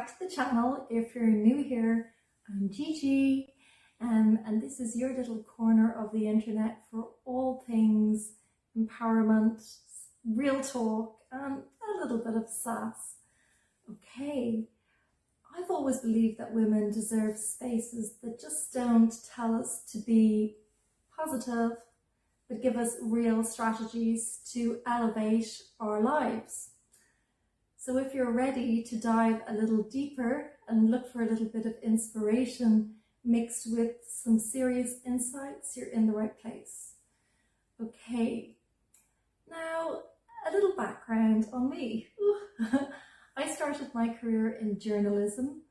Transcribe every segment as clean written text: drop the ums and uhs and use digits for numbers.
to the channel. If you're new here, I'm Gigi, and this is your little corner of the internet for all things empowerment, real talk, and a little bit of sass. Okay, I've always believed that women deserve spaces that just don't tell us to be positive, but give us real strategies to elevate our lives. So if you're ready to dive a little deeper and look for a little bit of inspiration mixed with some serious insights, you're in the right place. Okay, now a little background on me. I started my career in journalism.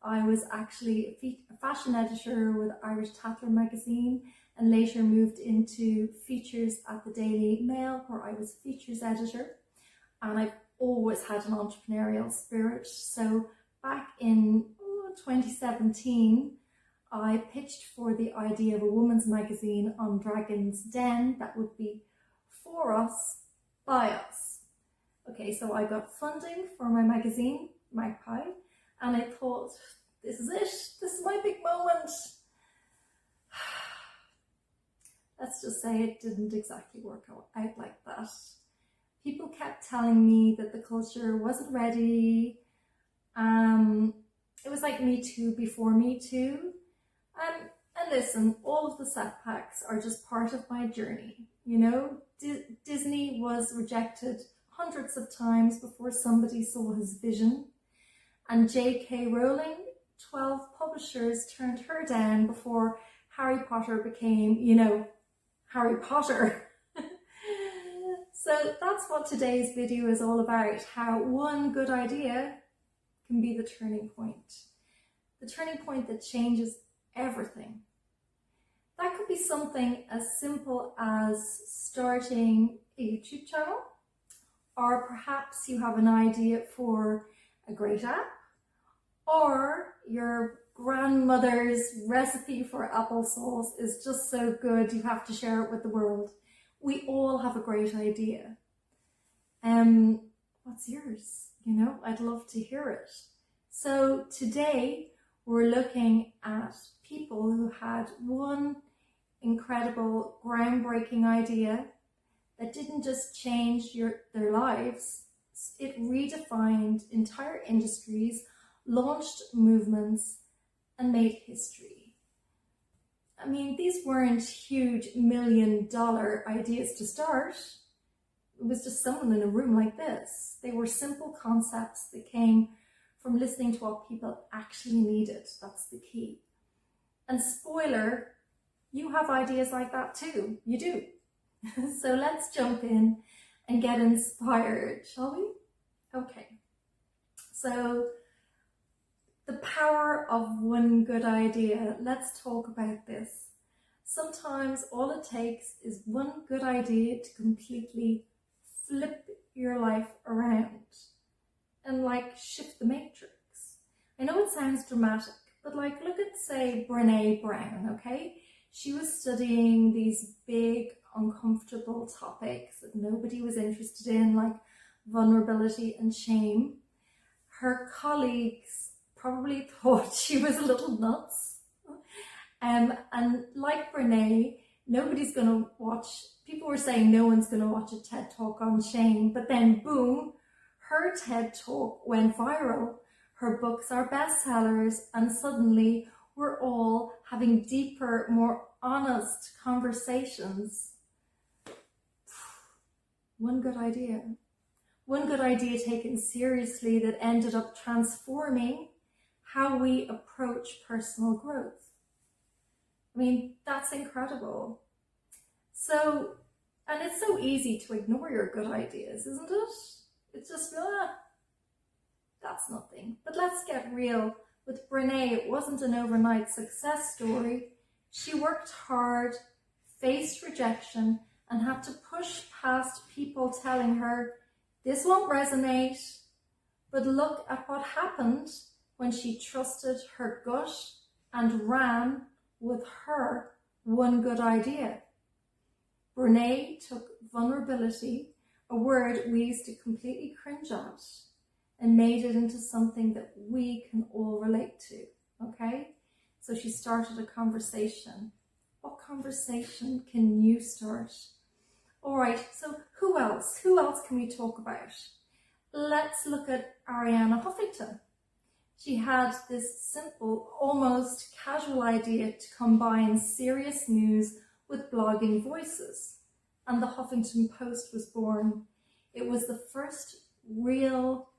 I was actually a fashion editor with Irish Tatler magazine and later moved into features at the Daily Mail, where I was features editor. And I've always had an entrepreneurial spirit. So back in 2017, I pitched for the idea of a women's magazine on Dragon's Den that would be for us, by us. Okay, so I got funding for my magazine, Magpie, and I thought, this is it, this is my big moment. Let's just say it didn't exactly work out like that. People kept telling me that the culture wasn't ready. It was like Me Too before Me Too. And listen, all of the setbacks are just part of my journey. You know, Disney was rejected hundreds of times before somebody saw his vision. And J.K. Rowling, 12 publishers turned her down before Harry Potter became, you know, Harry Potter. So that's what today's video is all about, how one good idea can be the turning point. The turning point that changes everything. That could be something as simple as starting a YouTube channel, or perhaps you have an idea for a great app, or your grandmother's recipe for applesauce is just so good you have to share it with the world. We all have a great idea. What's yours? You know, I'd love to hear it. So today we're looking at people who had one incredible, groundbreaking idea that didn't just change their lives, it redefined entire industries, launched movements, and made history. I mean, these weren't huge million-dollar ideas to start. It was just someone in a room like this. They were simple concepts that came from listening to what people actually needed. That's the key. And spoiler, you have ideas like that too. You do. So let's jump in and get inspired, shall we? Okay. So the power of one good idea. Let's talk about this. Sometimes all it takes is one good idea to completely flip your life around and like shift the matrix. I know it sounds dramatic, but like look at, say, Brené Brown, okay? She was studying these big, uncomfortable topics that nobody was interested in, like vulnerability and shame. Her colleagues probably thought she was a little nuts. And like Brené, nobody's going to watch, people were saying no one's going to watch a TED Talk on shame, but then boom, her TED Talk went viral. Her books are bestsellers, and suddenly we're all having deeper, more honest conversations. One good idea. One good idea taken seriously that ended up transforming how we approach personal growth. I mean, that's incredible. So, and it's so easy to ignore your good ideas, isn't it? It's just, that's nothing. But let's get real. With Brené, it wasn't an overnight success story. She worked hard, faced rejection, and had to push past people telling her, this won't resonate. But look at what happened when she trusted her gut and ran with her one good idea. Brené took vulnerability, a word we used to completely cringe at, and made it into something that we can all relate to, okay? So she started a conversation. What conversation can you start? All right, so who else? Who else can we talk about? Let's look at Arianna Huffington. She had this simple, almost casual idea to combine serious news with blogging voices, and the Huffington Post was born. It was the first real,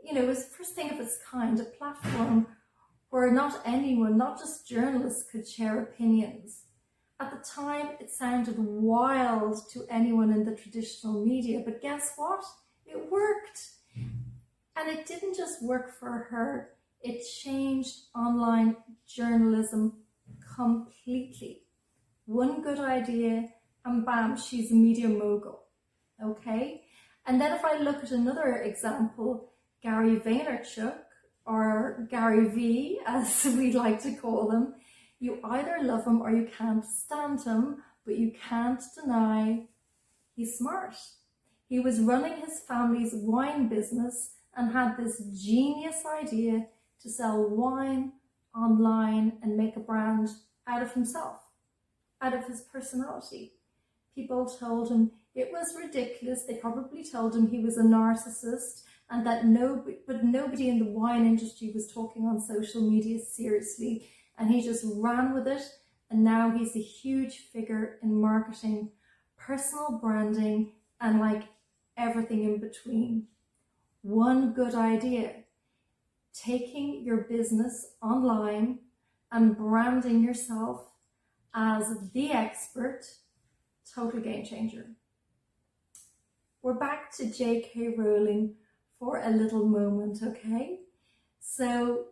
it was the first thing of its kind, a platform where not anyone, not just journalists, could share opinions. At the time, it sounded wild to anyone in the traditional media, but guess what? It worked. And it didn't just work for her, it changed online journalism completely. One good idea and bam, she's a media mogul, okay? And then if I look at another example, Gary Vaynerchuk, or Gary V, as we like to call him, you either love him or you can't stand him, but you can't deny he's smart. He was running his family's wine business and had this genius idea to sell wine online and make a brand out of himself, out of his personality. People told him it was ridiculous. They probably told him he was a narcissist and that nobody in the wine industry was talking on social media seriously. And he just ran with it. And now he's a huge figure in marketing, personal branding, and like everything in between. One good idea, taking your business online and branding yourself as the expert, total game changer. We're back to J.K. Rowling for a little moment, okay? So,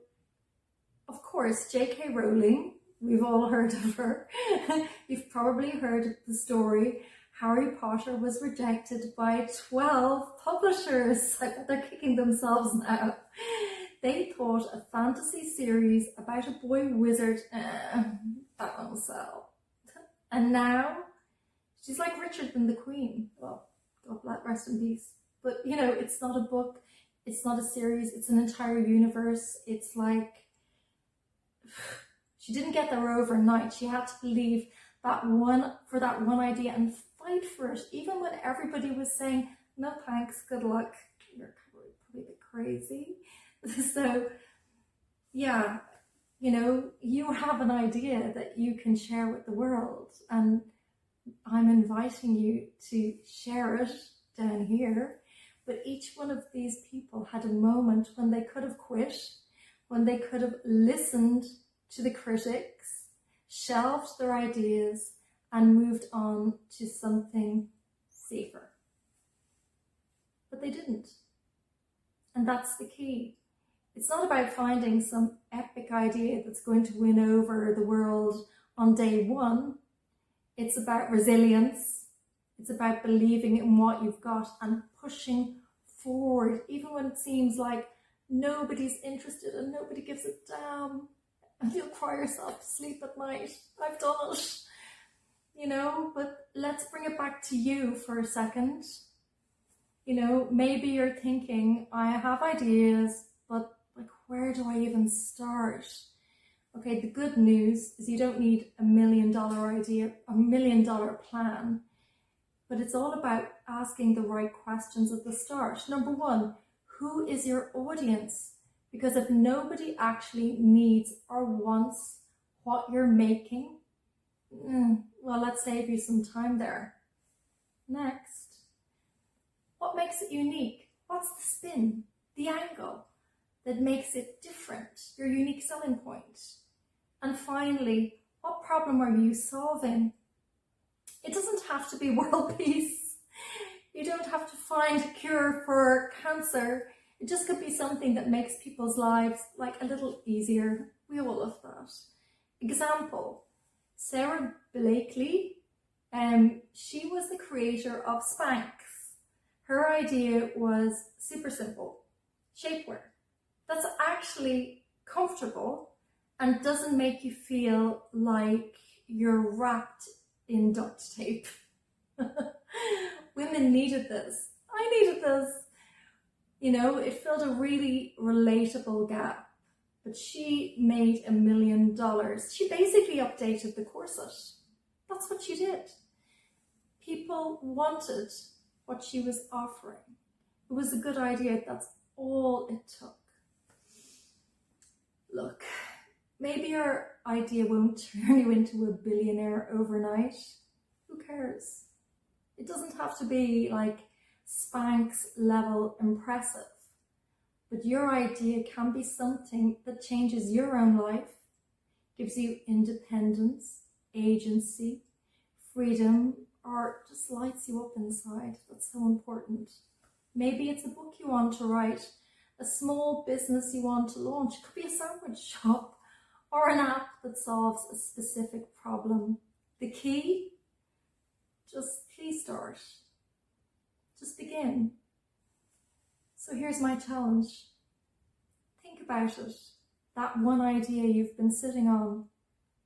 of course, J.K. Rowling, we've all heard of her. You've probably heard the story. Harry Potter was rejected by 12 publishers. I bet they're kicking themselves now. They thought a fantasy series about a boy wizard, that won't sell. And now, she's like Richard and the Queen. Well, God rest in peace. But, it's not a book. It's not a series. It's an entire universe. It's like, she didn't get there overnight. She had to believe that one idea and fight for it, even when everybody was saying, no thanks, good luck, you're probably a bit crazy. So yeah, you have an idea that you can share with the world, and I'm inviting you to share it down here. But each one of these people had a moment when they could have quit, when they could have listened to the critics, shelved their ideas, and moved on to something safer. But they didn't. And that's the key. It's not about finding some epic idea that's going to win over the world on day one. It's about resilience. It's about believing in what you've got and pushing forward, even when it seems like nobody's interested and nobody gives a damn. And you'll cry yourself to sleep at night. I've done it. But let's bring it back to you for a second. Maybe you're thinking, I have ideas, but where do I even start? Okay, the good news is you don't need $1 million idea, $1 million plan, but it's all about asking the right questions at the start. Number one, who is your audience? Because if nobody actually needs or wants what you're making, well, let's save you some time there. Next, what makes it unique? What's the spin, the angle that makes it different, your unique selling point? And finally, what problem are you solving? It doesn't have to be world peace. You don't have to find a cure for cancer. It just could be something that makes people's lives a little easier. We all love that. Example, Sarah Blakely, she was the creator of Spanx. Her idea was super simple, shapewear. That's actually comfortable and doesn't make you feel like you're wrapped in duct tape. Women needed this. I needed this. It filled a really relatable gap. But she made $1 million. She basically updated the corset. That's what she did. People wanted what she was offering. It was a good idea. That's all it took. Look, maybe your idea won't turn you into a billionaire overnight. Who cares? It doesn't have to be like Spanx level impressive. But your idea can be something that changes your own life, gives you independence, agency, freedom, or just lights you up inside. That's so important. Maybe it's a book you want to write, a small business you want to launch. It could be a sandwich shop or an app that solves a specific problem. The key? Just please start. Just begin. So here's my challenge. Think about it. That one idea you've been sitting on.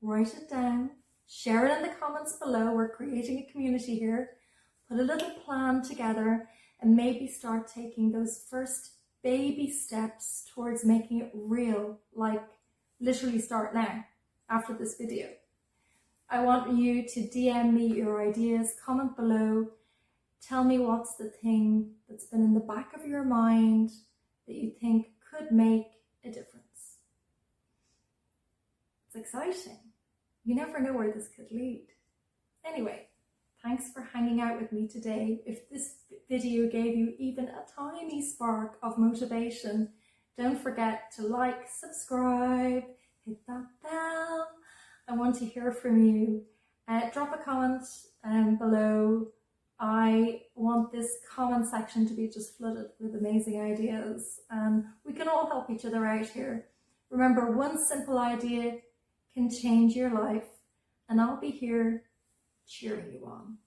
Write it down. Share it in the comments below. We're creating a community here. Put a little plan together and maybe start taking those first baby steps towards making it real. Like literally start now after this video. I want you to DM me your ideas, comment below. Tell me what's the thing that's been in the back of your mind that you think could make a difference. It's exciting. You never know where this could lead. Anyway, thanks for hanging out with me today. If this video gave you even a tiny spark of motivation, don't forget to like, subscribe, hit that bell. I want to hear from you. Drop a comment below. I want this comment section to be just flooded with amazing ideas, and we can all help each other out here. Remember, one simple idea can change your life, and I'll be here cheering you on.